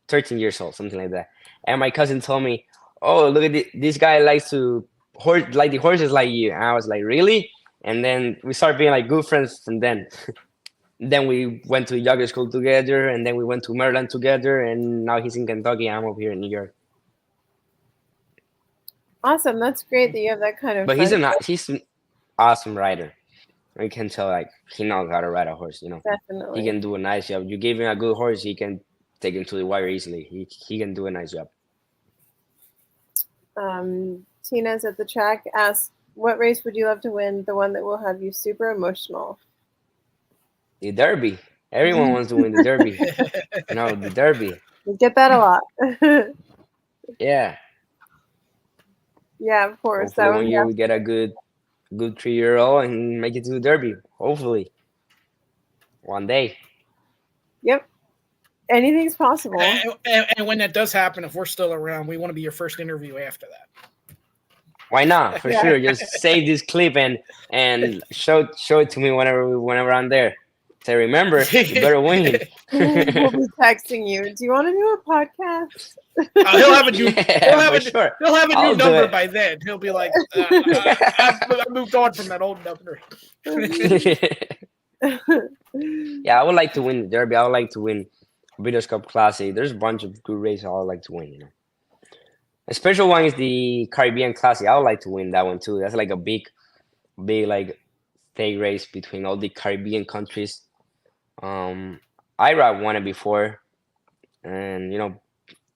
13 years old, something like that. And my cousin told me, "Oh, look at this guy likes to like the horses like you." And I was like, "Really?" And then we started being like good friends from then. Then we went to jockey school together, and then we went to Maryland together, and now he's in Kentucky. I'm over here in New York. awesome. That's great that you have that kind of. But he's friendship. an awesome rider. You can tell like he knows how to ride a horse. Definitely. He can do a nice job. You give him a good horse, he can take him to the wire easily. He can do a nice job. Tina's at the track asks, "What race would you love to win? The one that will have you super emotional." The Derby. Everyone wants to win the Derby. The Derby. We get that a lot. Yeah. Yeah, of course. Hopefully That one would year we get a good 3-year-old and make it to the Derby. Hopefully. One day. Yep. Anything's possible. And when that does happen, if we're still around, we want to be your first interview after that. Why not? For Yeah. sure. Just save this clip and show it to me whenever I'm there. Say, remember, you better win. We'll be texting you. Do you want to do a podcast? He'll have a new, sure. he'll have a I'll new do number it. by then. He'll be like, I moved on from that old number. Yeah, I would like to win the Derby. I would like to win Breeders' Cup Classic. There's a bunch of good races I would like to win. A special one is the Caribbean Classic. I would like to win that one too. That's like a big like state race between all the Caribbean countries. Ira won it before, and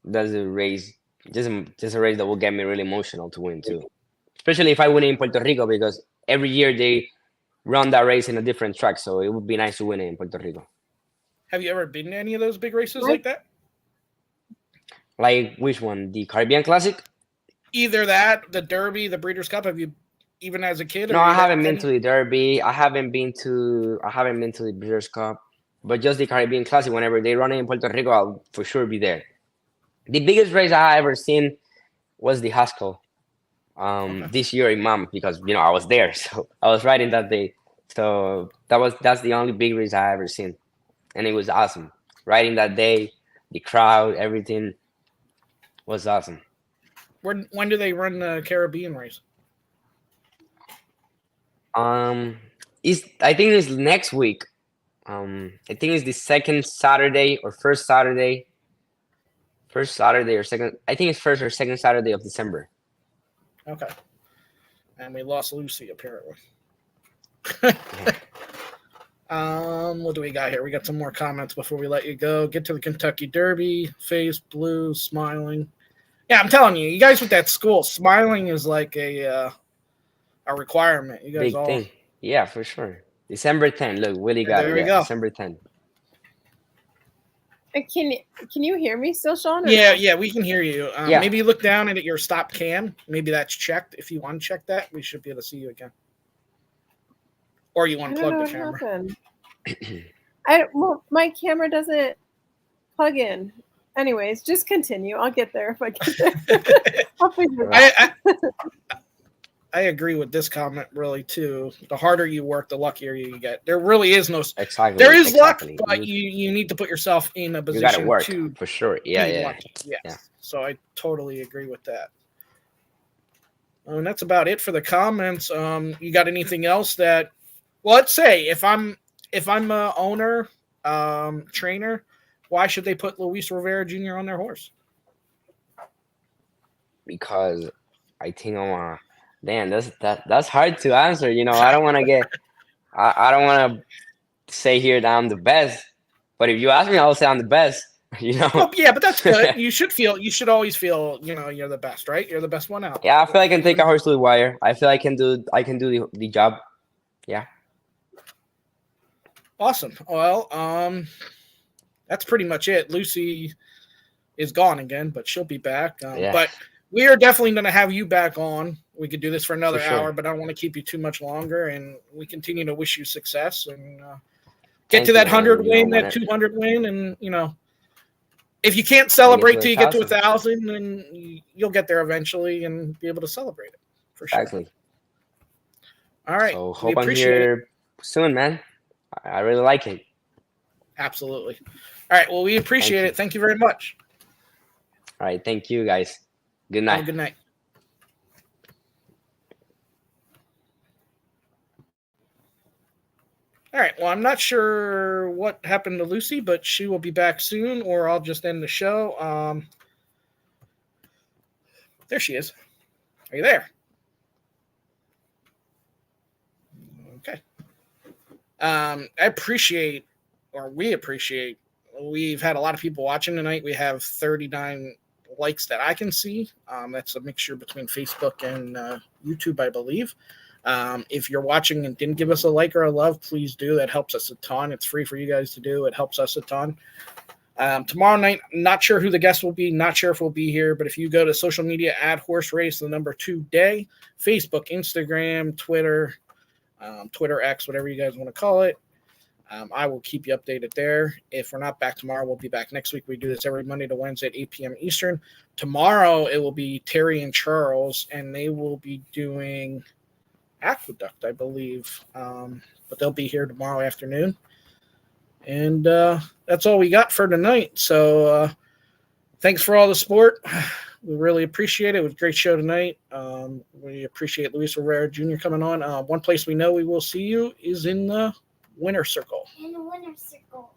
that's a race, just a race that will get me really emotional to win too. Especially if I win it in Puerto Rico, because every year they run that race in a different track, so it would be nice to win it in Puerto Rico. Have you ever been to any of those big races like that? Like which one? The Caribbean Classic? Either that, the Derby, the Breeders' Cup. Have you, even as a kid? No, I haven't been to the Derby. I haven't been to the Breeders' Cup, but just the Caribbean Classic. Whenever they run it in Puerto Rico, I'll for sure be there. The biggest race I ever seen was the Haskell. This year in Mom, because I was there, so I was riding that day. So that's the only big race I ever seen, and it was awesome. Riding that day, the crowd, everything was awesome. When do they run the Caribbean race? I think it's next week. I think it's the second Saturday or first Saturday. First Saturday or second. I think it's first or second Saturday of December. Okay. And we lost Lucy apparently. What do we got here? We got some more comments before we let you go. Get to the Kentucky Derby. Face blue, smiling. Yeah, I'm telling you, you guys with that school, smiling is like a requirement. You guys Big thing. Yeah, for sure. December 10th. Look, Willie got there it. we go. December 10th. Can you hear me still, Sean? Yeah, we can hear you. Yeah. Maybe you look down at your stop cam. Maybe that's checked. If you uncheck that, we should be able to see you again. Or you unplug the camera. Well, my camera doesn't plug in. Anyways, just continue. I'll get there if I get there. I'll figure it out. I agree with this comment really too. The harder you work, the luckier you get. There really is no exactly. There is luck, but you need to put yourself in a position you gotta work, to for sure. Yeah. So I totally agree with that. And that's about it for the comments. You got anything else that? Well, let's say if I'm a owner, trainer, why should they put Luis Rivera Jr. on their horse? Because I think damn, that's hard to answer. I don't want to get, I don't want to say here that I'm the best. But if you ask me, I'll say I'm the best. Well, yeah, but that's good. You should always feel, you're the best, right? You're the best one out. Yeah, I feel I can take a horse to the wire. I feel I can do the job. Yeah. Awesome. Well, that's pretty much it. Lucy is gone again, but she'll be back. But we are definitely going to have you back on. We could do this for another hour, but I don't want to keep you too much longer. And we continue to wish you success and get to that 100 win, that 200 win. And, if you can't celebrate till you get to 1,000, then you'll get there eventually and be able to celebrate it for sure. Exactly. All right. So hope I'm here soon, man. I really like it. Absolutely. All right. Well, we appreciate it. Thank you very much. All right. Thank you, guys. Good night. Good night. All right. Well, I'm not sure what happened to Lucy, but she will be back soon, or I'll just end the show. There she is. Are you there? Okay. We appreciate, we've had a lot of people watching tonight. We have 39 likes that I can see. That's a mixture between Facebook and YouTube, I believe. If you're watching and didn't give us a like or a love, please do. That helps us a ton. It's free for you guys to do. It helps us a ton. Tomorrow night, not sure who the guest will be, not sure if we'll be here, but if you go to social media, @horse race, the number 2 day, Facebook, Instagram, Twitter, Twitter X, whatever you guys want to call it. I will keep you updated there. If we're not back tomorrow, we'll be back next week. We do this every Monday to Wednesday at 8 p.m. Eastern. Tomorrow, it will be Terry and Charles, and they will be doing Aqueduct, I believe. But they'll be here tomorrow afternoon. And that's all we got for tonight. So thanks for all the support. We really appreciate it. It was a great show tonight. We appreciate Luis Rivera Jr. coming on. One place we know we will see you is in the winner's circle. In the winner's circle.